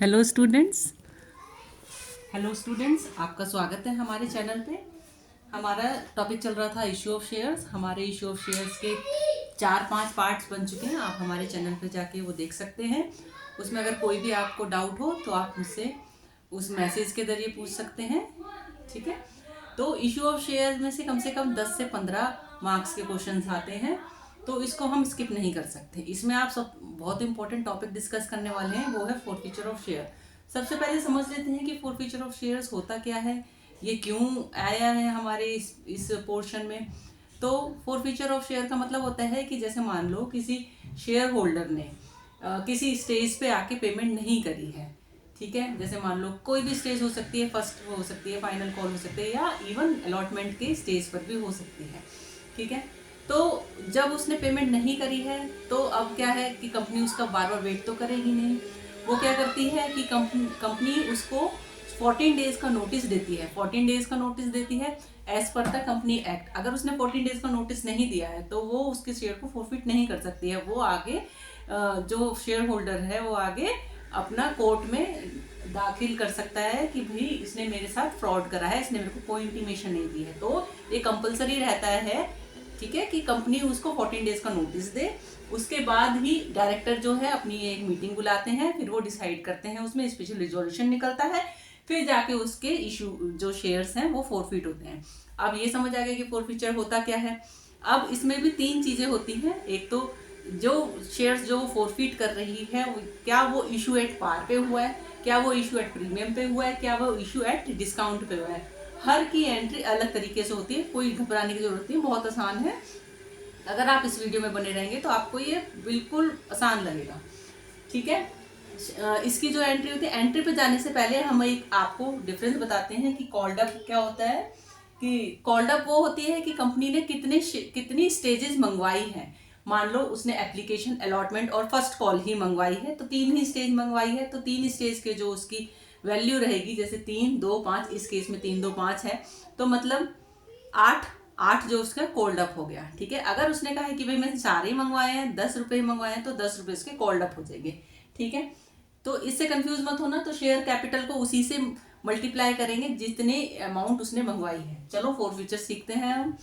Hello students, आपका स्वागत है हमारे चैनल पे। हमारा टॉपिक चल रहा था इशू ऑफ शेयर्स। हमारे इशू ऑफ शेयर्स के 4-5 पार्ट्स बन चुके हैं। आप हमारे चैनल पे जाके वो देख सकते हैं। उसमें अगर कोई भी आपको डाउट हो तो आप मुझसे उस मैसेज के जरिए पूछ सकते हैं, ठीक है। तो इशू ऑफ शेयर्स में से कम 10 से 15 मार्क्स के क्वेश्चंस आते हैं, तो इसको हम स्किप नहीं कर सकते। इसमें आप सब बहुत इंपॉर्टेंट टॉपिक डिस्कस करने वाले हैं, वो है फोरफीचर ऑफ शेयर। सबसे पहले समझ लेते हैं कि फोरफीचर ऑफ शेयर्स होता क्या है, ये क्यों आया है हमारे इस पोर्शन में। तो फोरफीचर ऑफ शेयर का मतलब होता है कि जैसे मान लो किसी शेयर होल्डर ने किसी स्टेज पे आके पेमेंट नहीं करी है, ठीक है। जैसे मान लो कोई भी स्टेज हो सकती है, फर्स्ट हो सकती है, फाइनल कॉल हो सकती है, या इवन अलॉटमेंट के स्टेज पर भी हो सकती है, ठीक है। तो जब उसने पेमेंट नहीं करी है तो अब क्या है कि कंपनी उसका बार बार वेट तो करेगी नहीं। वो क्या करती है कि कंपनी उसको 14 डेज का नोटिस देती है। 14 डेज का नोटिस देती है as per the company act. अगर उसने 14 डेज का नोटिस नहीं दिया है तो वो उसके शेयर को फोरफिट नहीं कर सकती है। वो आगे जो शेयर होल्डर है वो आगे अपना कोर्ट में दाखिल कर सकता है कि भाई इसने मेरे साथ फ्रॉड करा है, इसने मेरे को कोई इंटीमेशन नहीं दी है। तो ये कंपलसरी रहता है, ठीक है, कि कंपनी उसको 14 डेज का नोटिस दे। उसके बाद ही डायरेक्टर जो है अपनी एक मीटिंग बुलाते हैं, फिर वो डिसाइड करते हैं, उसमें स्पेशल रिजोल्यूशन निकलता है, फिर जाके उसके इशू जो शेयर्स हैं वो फोरफिट होते हैं। अब ये समझ आ गया कि फोरफिचर होता क्या है। अब इसमें भी 3 चीजें होती हैं। एक तो जो शेयर्स जो फोरफिट कर रही है, क्या वो इशू एट पार पे हुआ है, क्या वो इशू एट प्रीमियम पे हुआ है, क्या वो इशू एट डिस्काउंट पे हुआ है। हर की एंट्री अलग तरीके से होती है, कोई घबराने की जरूरत नहीं, बहुत आसान है। अगर आप इस वीडियो में बने रहेंगे तो आपको ये बिल्कुल आसान लगेगा, ठीक है। इसकी जो एंट्री होती है, एंट्री पे जाने से पहले हम एक आपको डिफरेंस बताते हैं कि कॉल्ड अप क्या होता है। कि कॉल्ड अप वो होती है कि कंपनी ने कितनी स्टेजेस मंगवाई हैं। मान लो उसने एप्लीकेशन, अलॉटमेंट और फर्स्ट कॉल ही मंगवाई है, तो 3 ही स्टेज मंगवाई है, तो 3 स्टेज के जो उसकी वैल्यू रहेगी, जैसे 3, 2, 5, इस केस में 3, 2, 5 है, तो मतलब 8 8 जो उसका कोल्ड अप हो गया, ठीक है। अगर उसने कहा है कि भाई मैं सारे ही मंगवाए हैं, 10 रुपए मंगवाए हैं, तो 10 रुपए उसके कोल्ड अप हो जाएंगे, ठीक है। तो इससे कंफ्यूज मत होना। तो शेयर कैपिटल को उसी से मल्टीप्लाई करेंगे जितने अमाउंट उसने मंगवाई है। चलो फोरफीचर सीखते हैं हम।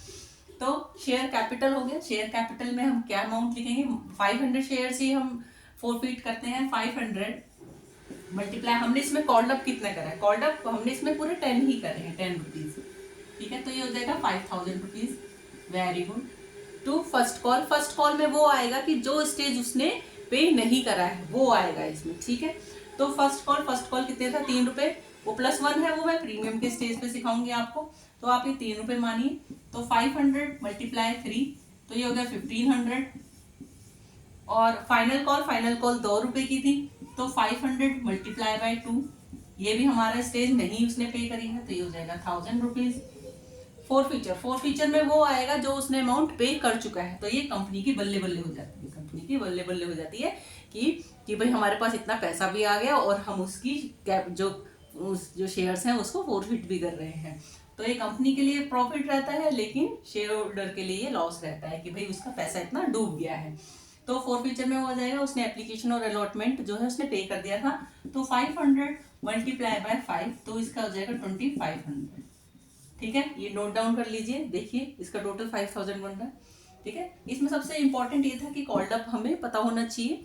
तो शेयर कैपिटल हो गया। शेयर कैपिटल में हम क्या अमाउंट लिखेंगे, 500 शेयर ही हम फोरफिट करते हैं। 500 मल्टीप्लाई, हमने इसमें कॉल्ड अप कितना करा है, कॉल्ड अप हमने इसमें पूरे 10 ही करे हैं, 10 रुपीज, ठीक है। तो ये हो जाएगा 5000 rupees. Very good. Two first call, first call में वो आएगा कि जो स्टेज उसने पे नहीं करा है वो आएगा इसमें, ठीक है। तो फर्स्ट कॉल कितने था, 3 रुपए। वो +1 है, वो मैं प्रीमियम के स्टेज पे सिखाऊंगी आपको। तो आप ये 3 रुपए मानिए। तो 500 मल्टीप्लाई 3, तो ये हो गया 1500। और फाइनल कॉल 2 रुपए की थी, तो 500 मल्टीप्लाई बाई 2, ये भी हमारा स्टेज नहीं उसने पे करी है, तो ये हो जाएगा 1000 रुपीज। फोरफीचर में वो आएगा जो उसने अमाउंट पे कर चुका है। तो ये कंपनी की बल्ले बल्ले हो जाती है, कंपनी की बल्ले बल्ले हो जाती है कि भाई हमारे पास इतना पैसा भी आ गया और हम उसकी कैप जो शेयर्स हैं उसको फोरफिट भी कर रहे हैं। तो ये कंपनी के लिए प्रॉफिट रहता है, लेकिन शेयर होल्डर के लिए लॉस रहता है कि भाई उसका पैसा इतना डूब गया है। तो फोरफीचर में हो जाएगा, उसने एप्लीकेशन और अलॉटमेंट जो है उसने पे कर दिया था, तो 500 मल्टीप्लाई बाय 5, तो इसका हो जाएगा 2500, ठीक है। ये नोट डाउन कर लीजिए, देखिए इसका टोटल 5000 बन रहा है, ठीक है। इसमें सबसे इंपॉर्टेंट ये था कि कॉल्ड अप हमें पता होना चाहिए।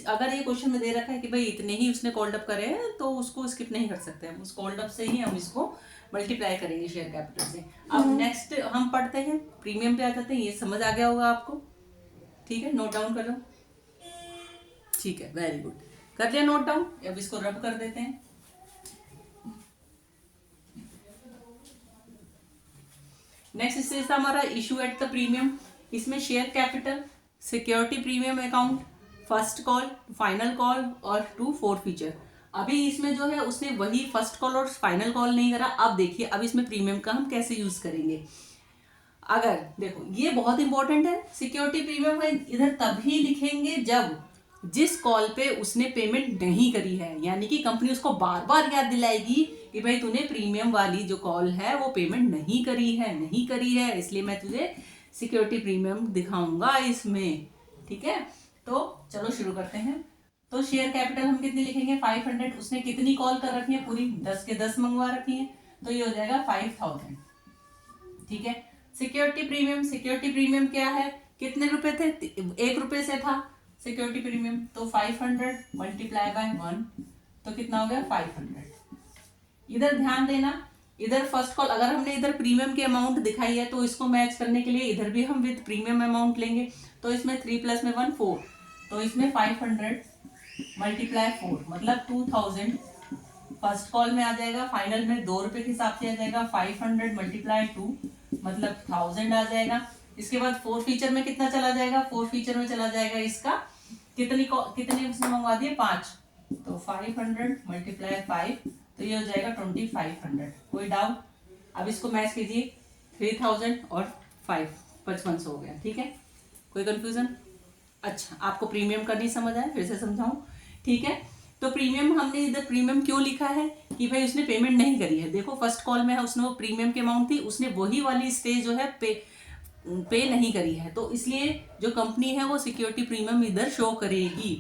अगर ये क्वेश्चन में दे रखा है कि भाई इतने ही उसने कॉल्ड अप करे हैं, तो उसको स्किप नहीं कर सकते हम, उस कॉल्ड अप से ही हम इसको मल्टीप्लाई करेंगे शेयर कैपिटल से। अब नेक्स्ट हम पढ़ते हैं, प्रीमियम पे आ जाते हैं। ये समझ आ गया होगा आपको, ठीक है, नोट डाउन कर लो, ठीक है, वेरी गुड। कर लिया नोट डाउन। अब इसको रब कर देते हैं। नेक्स्ट स्टेज था हमारा इशू एट द प्रीमियम। इसमें share capital, security premium account, first call, final call और टू फोरफीचर। अभी इसमें जो है उसने वही फर्स्ट कॉल और फाइनल कॉल नहीं करा। अब देखिए अब इसमें प्रीमियम का हम कैसे यूज करेंगे। अगर देखो ये बहुत इंपॉर्टेंट है, सिक्योरिटी प्रीमियम है इधर तभी लिखेंगे जब जिस कॉल पे उसने पेमेंट नहीं करी है, यानी कि कंपनी उसको बार बार याद दिलाएगी कि भाई तूने प्रीमियम वाली जो कॉल है वो पेमेंट नहीं करी है, इसलिए मैं तुझे सिक्योरिटी प्रीमियम दिखाऊंगा इसमें, ठीक है। तो चलो शुरू करते हैं। तो शेयर कैपिटल हम कितनी लिखेंगे 500। उसने कितनी कॉल कर रखी है पूरी 10 के 10 मंगवा रखी है, तो ये हो जाएगा 5000। ठीक है। सिक्योरिटी प्रीमियम क्या है, कितने रुपए थे, 1 रुपए से था सिक्योरिटी प्रीमियम, तो 500 मल्टीप्लाई बाय 1, तो कितना हो गया 500। इधर ध्यान देना, इधर फर्स्ट कॉल अगर हमने इधर प्रीमियम की अमाउंट दिखाई है तो इसको मैच करने के लिए इधर भी हम विद प्रीमियम अमाउंट लेंगे। तो इसमें 3 + 1 4, तो इसमें 500 मल्टीप्लाई 4 मतलब 2000 फर्स्ट कॉल में आ जाएगा। फाइनल में 2 रुपए के हिसाब से आ जाएगा 500 मल्टीप्लाई 2 मतलब 1000 आ जाएगा। इसके बाद 4 फीचर में कितना चला जाएगा, 4 फीचर में चला जाएगा इसका कितनी उसने मंगवा दिए 5, तो 500 मल्टीप्लाई 5, तो ये हो जाएगा 2500। कोई डाउट? अब इसको मैच कीजिए 3000 और 5 5500 हो गया। ठीक है, कोई कंफ्यूजन? अच्छा, आपको प्रीमियम का नहीं समझ आया, फिर से समझाऊं? ठीक है, तो प्रीमियम हमने इधर प्रीमियम क्यों लिखा है कि भाई उसने पेमेंट नहीं करी है। देखो फर्स्ट कॉल में उसने वो प्रीमियम की अमाउंट थी, उसने वही वाली स्टेज जो है पे नहीं करी है, तो इसलिए जो कंपनी है वो सिक्योरिटी प्रीमियम इधर शो करेगी।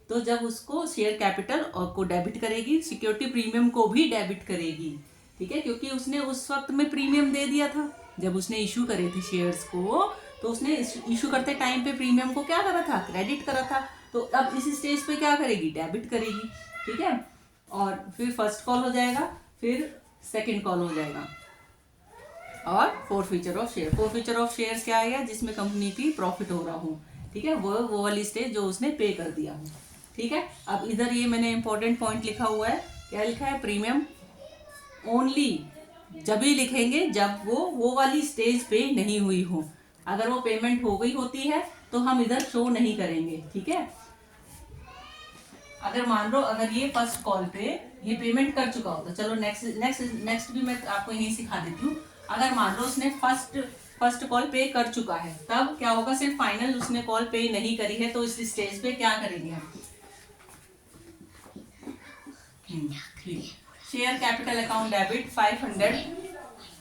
तो जब उसको शेयर कैपिटल और को डेबिट करेगी, सिक्योरिटी प्रीमियम को भी डेबिट करेगी। ठीक है, क्योंकि उसने उस वक्त में प्रीमियम दे दिया था जब उसने इशू करे थे शेयर्स को, तो उसने इशू करते टाइम पे प्रीमियम को क्या करा था, क्रेडिट करा था। तो अब इस स्टेज पे क्या करेगी, डेबिट करेगी। ठीक है, और फिर फर्स्ट कॉल हो जाएगा, फिर सेकंड कॉल हो जाएगा, और 4 feature of share. 4 feature of share क्या आएगा, जिसमें कंपनी की प्रॉफिट हो रहा हो। ठीक है, वो वाली स्टेज जो उसने पे कर दिया हो। ठीक है, अब इधर ये मैंने इंपॉर्टेंट पॉइंट लिखा हुआ है, क्या लिखा है, प्रीमियम ओनली जब ही लिखेंगे जब वो वाली स्टेज पे नहीं हुई हो। अगर वो पेमेंट हो गई होती है तो हम इधर शो नहीं करेंगे। ठीक है, अगर मान लो अगर ये फर्स्ट कॉल पे ये पेमेंट कर चुका होता, चलो नेक्स्ट भी मैं आपको यही सिखा देती हूँ। अगर मान लो उसने फर्स्ट कॉल पे कर चुका है, तब क्या होगा, सिर्फ फाइनल उसने कॉल पे नहीं करी है, तो इस स्टेज पे क्या करेंगे हम, share capital account debit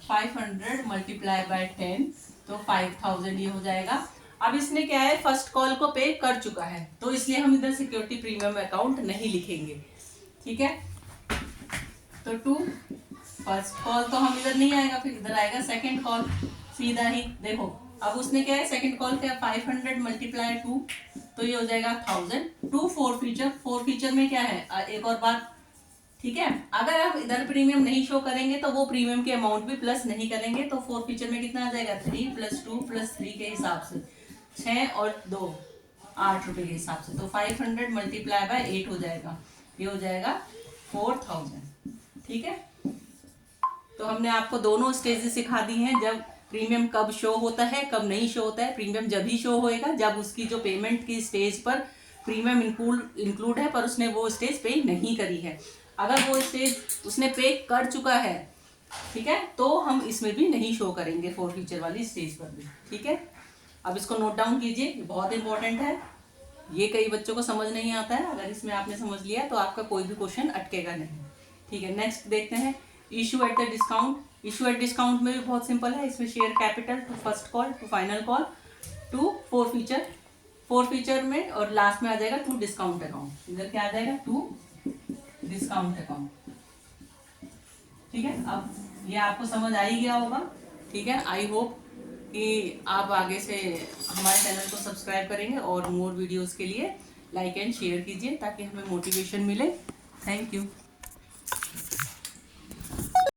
500 multiply by 10, तो 5000 ये हो जाएगा। अब इसने क्या है, फर्स्ट कॉल को पे कर चुका है, तो इसलिए हम इधर सिक्योरिटी प्रीमियम अकाउंट नहीं लिखेंगे। ठीक है, तो टू फर्स्ट कॉल तो हम इधर नहीं आएगा, फिर इधर आएगा सेकंड कॉल सीधा ही। देखो अब उसने क्या है, सेकंड कॉल क्या 500 मल्टीप्लाई 2, तो ये हो जाएगा 1000। 2 4 फीचर, 4 फीचर में क्या है, एक और बात। ठीक है, अगर आप इधर प्रीमियम नहीं शो करेंगे तो वो प्रीमियम के अमाउंट भी प्लस नहीं करेंगे, तो 4 फीचर में कितना आ जाएगा, 3 + 2 + 3 के हिसाब से 6 और 2 8 रुपए के हिसाब से, तो 500 मल्टीप्लाई बाय 8 हो जाएगा, ये हो जाएगा 4000। ठीक है, तो हमने आपको दोनों स्टेजेस सिखा दी हैं, जब प्रीमियम कब शो होता है कब नहीं शो होता है। प्रीमियम जब ही शो होएगा जब उसकी जो पेमेंट की स्टेज पर प्रीमियम इंक्लूड है पर उसने वो स्टेज पे नहीं करी है। अगर वो स्टेज उसने पे कर चुका है, ठीक है, तो हम इसमें भी नहीं शो करेंगे 4 फीचर वाली स्टेज पर भी। ठीक है, अब इसको नोट डाउन कीजिए, बहुत इंपॉर्टेंट है, ये कई बच्चों को समझ नहीं आता है। अगर इसमें आपने समझ लिया तो आपका कोई भी क्वेश्चन अटकेगा नहीं। ठीक है, नेक्स्ट देखते हैं, issue at the discount. Issue at discount में भी बहुत सिंपल है, इसमें share capital to first call to final call to 4 फीचर, 4 फीचर में और लास्ट में आ जाएगा टू डिस्काउंट अकाउंट। इधर क्या आ जाएगा, टू डिस्काउंट अकाउंट। ठीक है, अब ये आपको समझ आ ही गया होगा। ठीक है, आई होप कि आप आगे से हमारे चैनल को सब्सक्राइब करेंगे और मोर वीडियोस के लिए लाइक एंड शेयर कीजिए ताकि हमें मोटिवेशन मिले। Thank you.